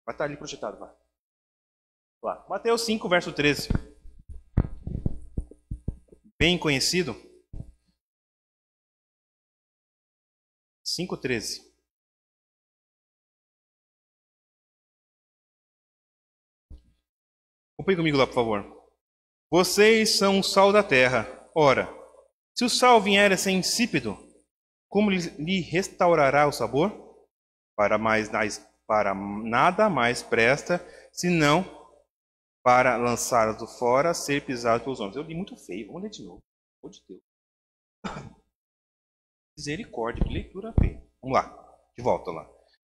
Vai estar ali projetado, vai. Lá. Mateus 5, verso 13. Bem conhecido. 5:13. Acompanhe comigo lá, por favor. Vocês são o sal da terra. Ora, se o sal vier a ser insípido, como lhe restaurará o sabor? Para nada mais presta, senão para lançá-lo fora, ser pisado pelos homens. Eu li muito feio, vamos ler de novo. Pelo amor de Deus. Misericórdia, que leitura feia. Vamos lá, de volta lá.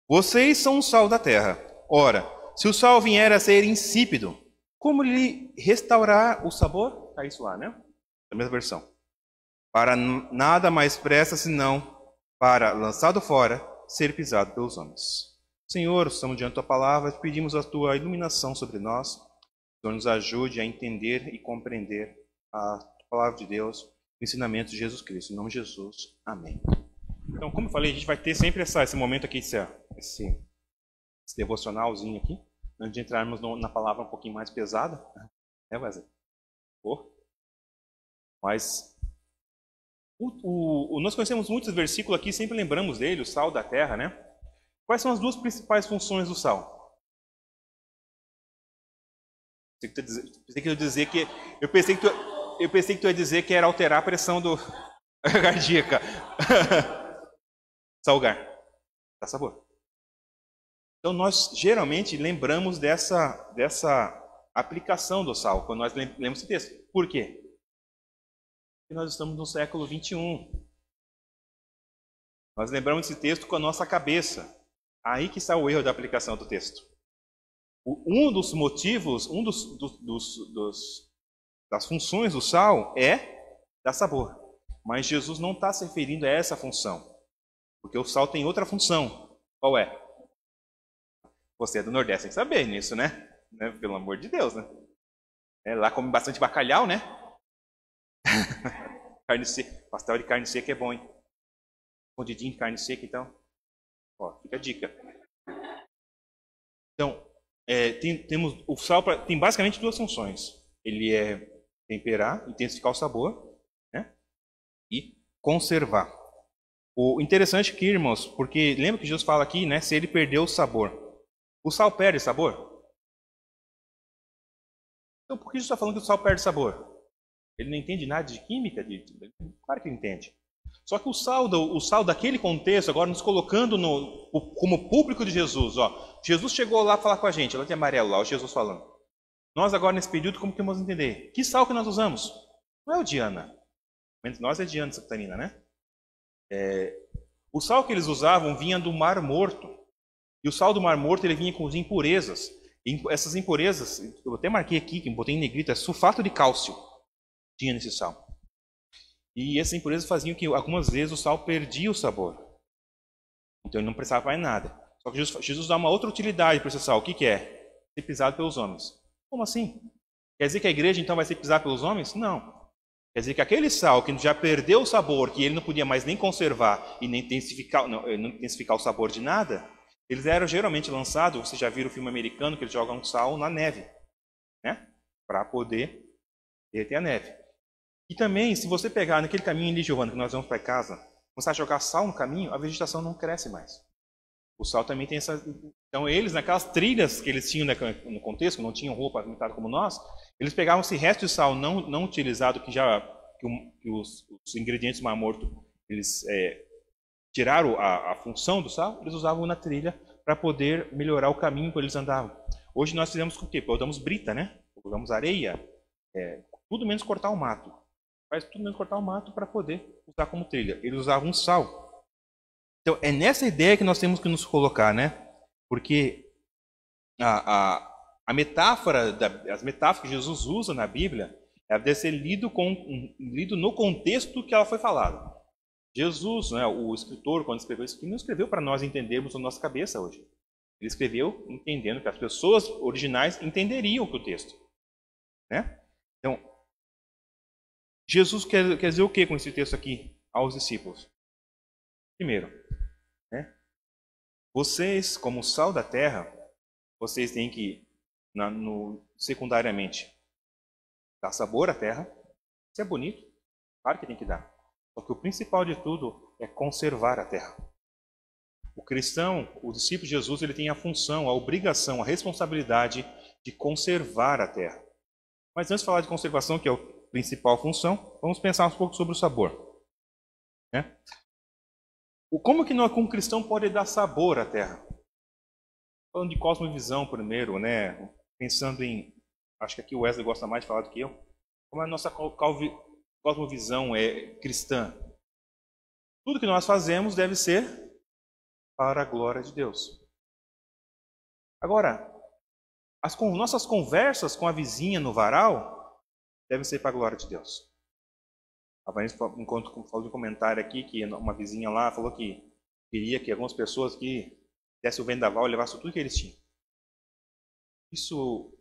Vocês são o sal da terra. Ora, se o sal vier a ser insípido, como lhe restaurar o sabor? Está isso lá, né? Da mesma versão. Para nada mais presta, senão para, lançado fora, ser pisado pelos homens. Senhor, estamos diante da tua palavra, pedimos a tua iluminação sobre nós. Senhor, nos ajude a entender e compreender a palavra de Deus, o ensinamento de Jesus Cristo. Em nome de Jesus, amém. Então, como eu falei, a gente vai ter sempre esse momento aqui, esse devocionalzinho aqui, antes de entrarmos na palavra um pouquinho mais pesada. É, Wesley? Mas nós conhecemos muitos versículos aqui, sempre lembramos dele, o sal da terra, né? Quais são as duas principais funções do sal? Eu pensei que tu ia dizer que era alterar a pressão cardíaca. Salgar. Dá sabor. Então nós geralmente lembramos dessa aplicação do sal, quando nós lemos esse texto. Por quê? Porque nós estamos no século 21. Nós lembramos desse texto com a nossa cabeça. Aí que está o erro da aplicação do texto. Um dos motivos, das funções do sal é dar sabor. Mas Jesus não está se referindo a essa função. Porque o sal tem outra função. Qual é? Você é do Nordeste, tem que saber nisso, né? Pelo amor de Deus, né? Lá come bastante bacalhau, né? Carne seca. Pastel de carne seca é bom, hein? Escondidinho de carne seca, então. Ó, fica a dica. Então, temos o sal tem basicamente duas funções. Ele é temperar, intensificar o sabor, né? E conservar. O interessante aqui, irmãos, porque lembra que Jesus fala aqui, né? Se ele perdeu o sabor. O sal perde sabor? Então, por que Jesus está falando que o sal perde sabor? Ele não entende nada de química? Claro que ele entende. Só que o sal daquele contexto, agora nos colocando como público de Jesus. Ó, Jesus chegou lá falar com a gente, lá de amarelo, lá o Jesus falando. Nós agora nesse período, como que vamos entender? Que sal que nós usamos? Não é o Diana. Entre nós é Diana Santa Catarina, né? O sal que eles usavam vinha do Mar Morto. E o sal do Mar Morto ele vinha com as impurezas. E essas impurezas, eu até marquei aqui, que botei em negrito, é sulfato de cálcio. Tinha nesse sal. E essas impurezas faziam que algumas vezes o sal perdia o sabor. Então ele não prestava mais nada. Só que Jesus dá uma outra utilidade para esse sal. O que é? Ser pisado pelos homens. Como assim? Quer dizer que a igreja então vai ser pisada pelos homens? Não. Quer dizer que aquele sal que já perdeu o sabor, que ele não podia mais nem conservar e nem intensificar o sabor de nada, eles eram geralmente lançados, vocês já viram o filme americano que eles jogam sal na neve, né? Para poder derreter a neve. E também, se você pegar naquele caminho ali, Giovana, que nós vamos para casa, começar a jogar sal no caminho, a vegetação não cresce mais. O sal também tem essa... Então eles, naquelas trilhas que eles tinham no contexto, não tinham roupa limitada como nós, eles pegavam esse resto de sal não utilizado, que os ingredientes do Mar Morto, eles tiraram a função do sal, eles usavam na trilha para poder melhorar o caminho que eles andavam. Hoje nós fizemos com o quê? Usamos brita, né? Usamos areia, tudo menos cortar o mato. Faz tudo menos cortar o mato para poder usar como trilha. Eles usavam sal. Então, é nessa ideia que nós temos que nos colocar, né? Porque a metáfora, as metáforas que Jesus usa na Bíblia, ela deve ser lido no contexto que ela foi falada. Jesus, né, o escritor, quando escreveu isso aqui, não escreveu para nós entendermos a nossa cabeça hoje. Ele escreveu entendendo que as pessoas originais entenderiam o texto. Né? Então, Jesus quer dizer o que com esse texto aqui aos discípulos? Primeiro, né? Vocês, como sal da terra, vocês têm que, secundariamente, dar sabor à terra. Isso é bonito, claro que tem que dar. Só que o principal de tudo é conservar a terra. O cristão, o discípulo de Jesus, ele tem a função, a obrigação, a responsabilidade de conservar a terra. Mas antes de falar de conservação, que é a principal função, vamos pensar um pouco sobre o sabor. Né? Como que um cristão pode dar sabor à terra? Falando de cosmovisão primeiro, né? Pensando em... Acho que aqui o Wesley gosta mais de falar do que eu. Como a nossa cosmovisão é cristã. Tudo que nós fazemos deve ser para a glória de Deus. Agora, nossas conversas com a vizinha no varal devem ser para a glória de Deus. A Vanessa falou de um comentário aqui que uma vizinha lá falou que queria que algumas pessoas aqui dessem o vendaval e levassem tudo que eles tinham. Isso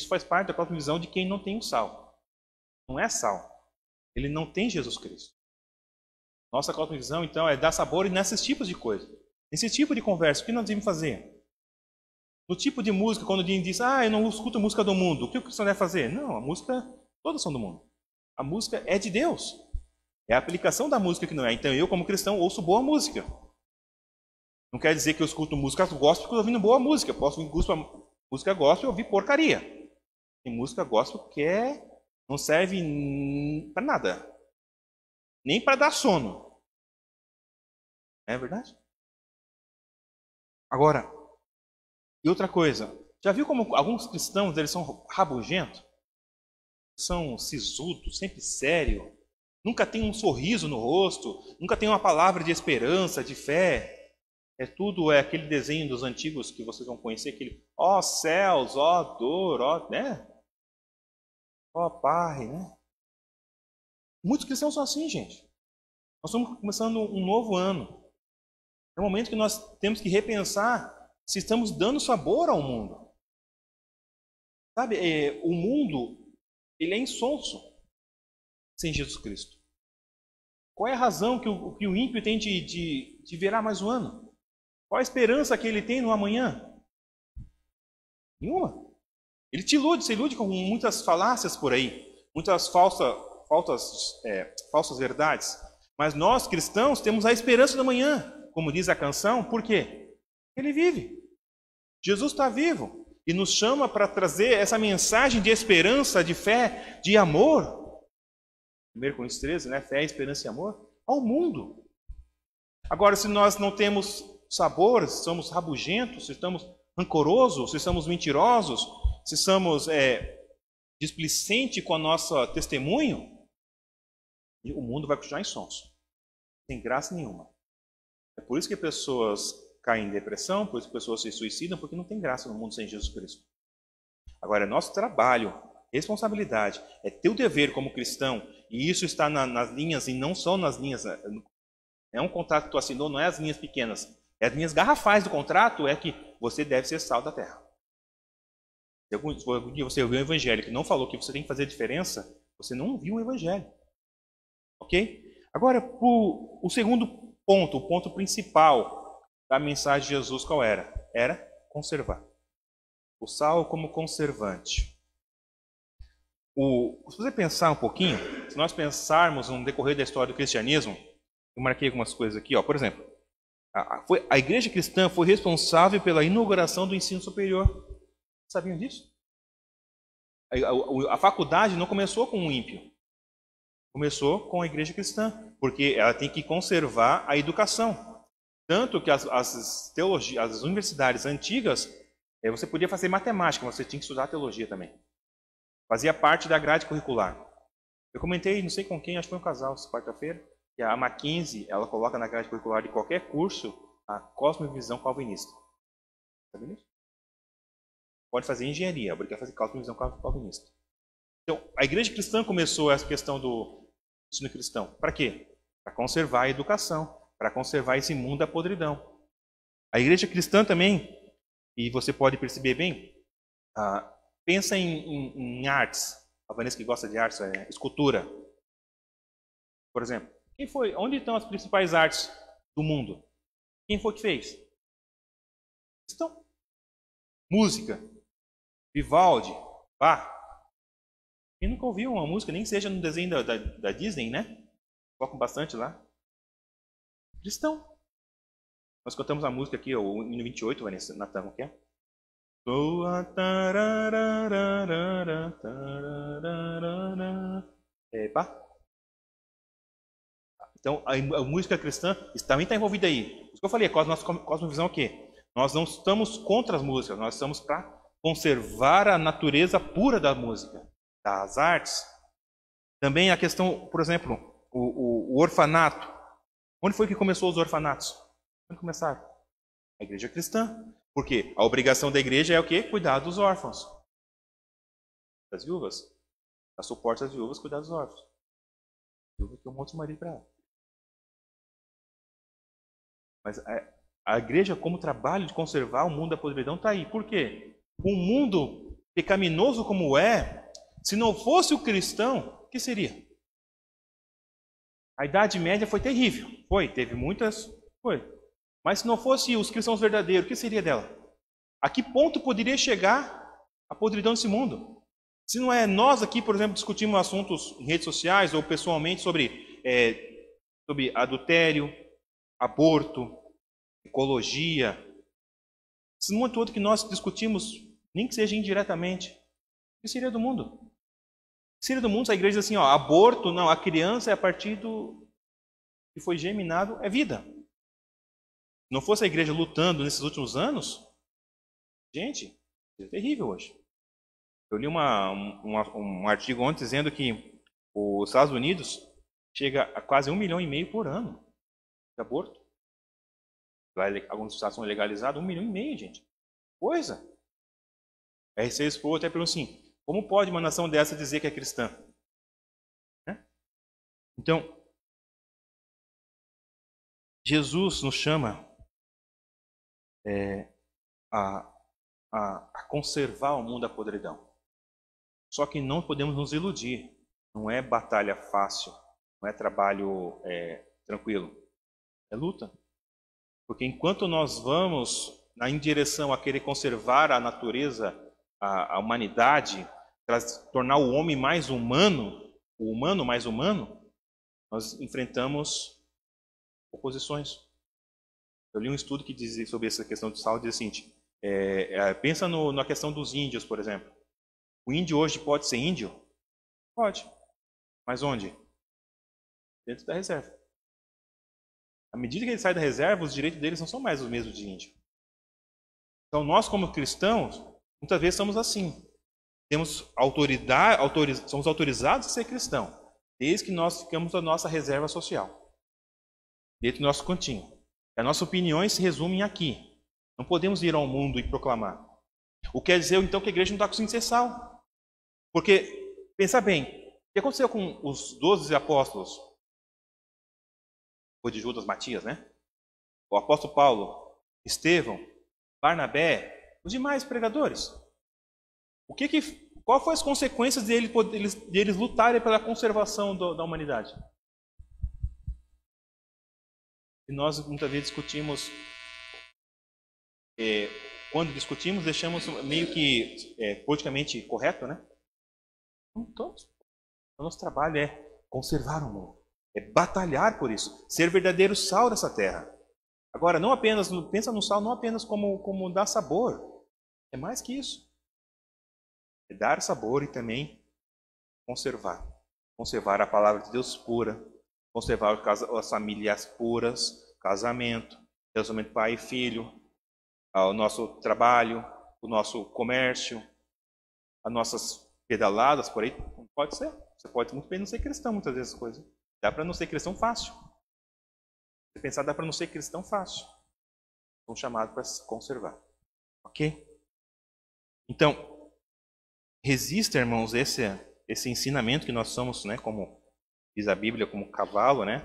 faz parte da própria visão de quem não tem o sal. Não é sal. Ele não tem Jesus Cristo. Nossa cosmovisão, então, é dar sabor nesses tipos de coisas. Nesse tipo de conversa, o que nós devemos fazer? No tipo de música, quando alguém diz, eu não escuto música do mundo, o que o cristão deve fazer? Não, a música, todas são do mundo. A música é de Deus. É a aplicação da música que não é. Então, eu, como cristão, ouço boa música. Não quer dizer que eu escuto música gospel porque eu estou ouvindo boa música. Posso ouvir música gospel e ouvir porcaria. Tem música gospel que não serve para nada. Nem para dar sono. É verdade? Agora, e outra coisa. Já viu como alguns cristãos eles são rabugentos? São sisudos, sempre sério. Nunca tem um sorriso no rosto. Nunca tem uma palavra de esperança, de fé. Tudo aquele desenho dos antigos que vocês vão conhecer. Aquele, ó céus, ó dor, ó, né? Ó Pai, né? Muitos cristãos são assim, gente. Nós estamos começando um novo ano. É um momento que nós temos que repensar se estamos dando sabor ao mundo. Sabe, o mundo, ele é insonso sem Jesus Cristo. Qual é a razão que o ímpio tem de virar mais um ano? Qual a esperança que ele tem no amanhã? Nenhuma. Ele se ilude com muitas falácias por aí, muitas falsas verdades. Mas nós, cristãos, temos a esperança do amanhã, como diz a canção, por quê? Ele vive. Jesus está vivo e nos chama para trazer essa mensagem de esperança, de fé, de amor. 1 Coríntios 13, né? Fé, esperança e amor ao mundo. Agora, se nós não temos sabor, se somos rabugentos, se estamos rancorosos, se somos mentirosos, se somos displicentes com o nosso testemunho, o mundo vai continuar insonso. Sem graça nenhuma. É por isso que pessoas caem em depressão, por isso que pessoas se suicidam, porque não tem graça no mundo sem Jesus Cristo. Agora, é nosso trabalho, responsabilidade, é teu dever como cristão, e isso está nas linhas, e não só nas linhas. É um contrato que tu assinou, não é as linhas pequenas. É as linhas garrafais do contrato, é que você deve ser sal da terra. Se algum dia você ouviu um evangelho que não falou que você tem que fazer diferença, você não viu o evangelho. Ok? Agora, o segundo ponto, o ponto principal da mensagem de Jesus, qual era? Era conservar. O sal como conservante. Se você pensar um pouquinho, se nós pensarmos no decorrer da história do cristianismo, eu marquei algumas coisas aqui, ó. Por exemplo, a igreja cristã foi responsável pela inauguração do ensino superior. Sabiam disso? A faculdade não começou com um ímpio. Começou com a igreja cristã, porque ela tem que conservar a educação. Tanto que as universidades antigas, você podia fazer matemática, mas você tinha que estudar teologia também. Fazia parte da grade curricular. Eu comentei, não sei com quem, acho que foi um casal, quarta-feira, que a Mackenzie, ela coloca na grade curricular de qualquer curso a cosmovisão calvinista. Sabe disso? Pode fazer engenharia, obrigado a fazer cosmovisão calvinista. Então, a igreja cristã começou essa questão do ensino cristão. Para quê? Para conservar a educação, para conservar esse mundo da podridão. A igreja cristã também, e você pode perceber bem, pensa em artes. A Vanessa que gosta de artes, escultura. Por exemplo, onde estão as principais artes do mundo? Quem foi que fez? Estão. Música. Vivaldi. Bach. Quem nunca ouviu uma música, nem seja no desenho da Disney, né? Colocam bastante lá. Cristão. Nós cantamos a música aqui, o hino 28, Vanessa, Natan, o que é? Pá. Então, a música cristã também está envolvida aí. O que eu falei, a nossa cosmovisão é o quê? Nós não estamos contra as músicas, nós estamos para conservar a natureza pura da música, das artes. Também a questão, por exemplo, o orfanato. Onde foi que começou os orfanatos? Onde começaram? A igreja cristã. Por quê? A obrigação da igreja é o quê? Cuidar dos órfãos. Das viúvas. Dar suporte às viúvas, cuidar dos órfãos. A viúva tem um monte de marido para ela. Mas a igreja, como trabalho de conservar o mundo da podridão, está aí. Por quê? Um mundo pecaminoso como é, se não fosse o cristão, o que seria? A Idade Média foi terrível. Teve muitas. Mas se não fosse os cristãos verdadeiros, o que seria dela? A que ponto poderia chegar a podridão desse mundo? Se não é nós aqui, por exemplo, discutimos assuntos em redes sociais ou pessoalmente sobre adultério, aborto, ecologia, esse mundo todo que nós discutimos, nem que seja indiretamente, o que seria do mundo? O que seria do mundo se a igreja diz assim, aborto, não, a criança é a partir do que foi germinado, é vida. Se não fosse a igreja lutando nesses últimos anos, gente, é terrível hoje. Eu li um artigo ontem dizendo que os Estados Unidos chega a quase 1,5 milhão por ano de aborto. Alguns estados são legalizados, 1,5 milhão, gente. Coisa. A RC Expo até perguntou assim, como pode uma nação dessa dizer que é cristã? Né? Então, Jesus nos chama a conservar o mundo da podridão. Só que não podemos nos iludir. Não é batalha fácil, não é trabalho tranquilo. É luta. Porque enquanto nós vamos em direção a querer conservar a natureza, a humanidade, tornar o homem mais humano, o humano mais humano, nós enfrentamos oposições. Eu li um estudo que diz sobre essa questão de saúde, diz o seguinte, pensa na questão dos índios, por exemplo. O índio hoje pode ser índio? Pode. Mas onde? Dentro da reserva. À medida que ele sai da reserva, os direitos deles não são mais os mesmos de índio. Então nós, como cristãos, muitas vezes somos assim. Temos somos autorizados a ser cristão, desde que nós ficamos na nossa reserva social, dentro do nosso cantinho. As nossas opiniões se resumem aqui. Não podemos ir ao mundo e proclamar. O que quer dizer, então, que a igreja não está conseguindo ser sal. Porque, pensa bem, o que aconteceu com os 12 apóstolos? Foi de Judas Matias, né? O apóstolo Paulo, Estevão, Barnabé, os demais pregadores. Qual foi as consequências de eles lutarem pela conservação da humanidade? E nós muitas vezes discutimos, quando discutimos, deixamos meio que politicamente correto, né? Não todos. O nosso trabalho é conservar o mundo, é batalhar por isso, ser verdadeiro sal dessa terra. Agora, não apenas pensa no sal não apenas como dar sabor, é mais que isso. É dar sabor e também conservar. Conservar a palavra de Deus pura, conservar as famílias puras, casamento, relacionamento pai e filho, o nosso trabalho, o nosso comércio, as nossas pedaladas por aí. Não pode ser. Você pode muito bem não ser cristão, muitas vezes, coisas. Dá para não ser cristão fácil. Se pensar, dá para não ser cristão fácil. São chamados para se conservar. Ok? Então, resista, irmãos, esse ensinamento que nós somos, né, como diz a Bíblia, como cavalo, né?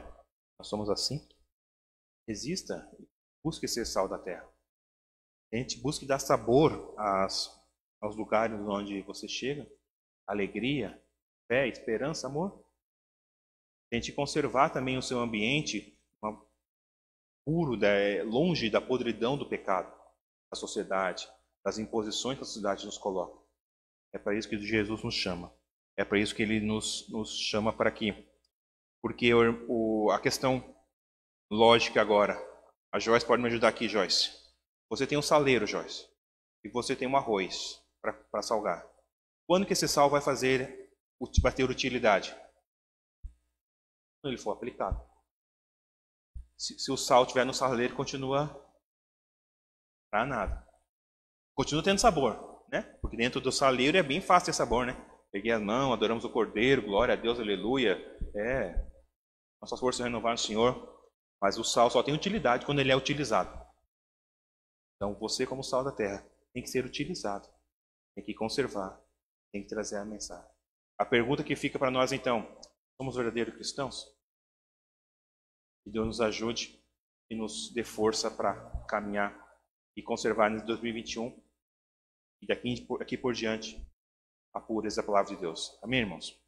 Nós somos assim. Resista, busque ser sal da terra. A gente busque dar sabor aos lugares onde você chega, alegria, fé, esperança, amor. Tente conservar também o seu ambiente puro, longe da podridão do pecado, da sociedade, das imposições que a sociedade nos coloca. É para isso que Jesus nos chama. É para isso que Ele nos chama para aqui. Porque a questão lógica agora, a Joyce pode me ajudar aqui, Joyce. Você tem um saleiro, Joyce, e você tem um arroz para salgar. Quando que esse sal vai ter utilidade? Quando ele for aplicado. Se o sal estiver no saleiro, continua para nada. Continua tendo sabor, né? Porque dentro do saleiro é bem fácil ter sabor, né? Peguei as mãos, adoramos o Cordeiro, glória a Deus, aleluia. Nossas forças renovaram no Senhor. Mas o sal só tem utilidade quando ele é utilizado. Então você, como sal da terra, tem que ser utilizado. Tem que conservar. Tem que trazer a mensagem. A pergunta que fica para nós então: somos verdadeiros cristãos? Que Deus nos ajude e nos dê força para caminhar e conservar em 2021 e daqui por diante a pureza da palavra de Deus. Amém, irmãos?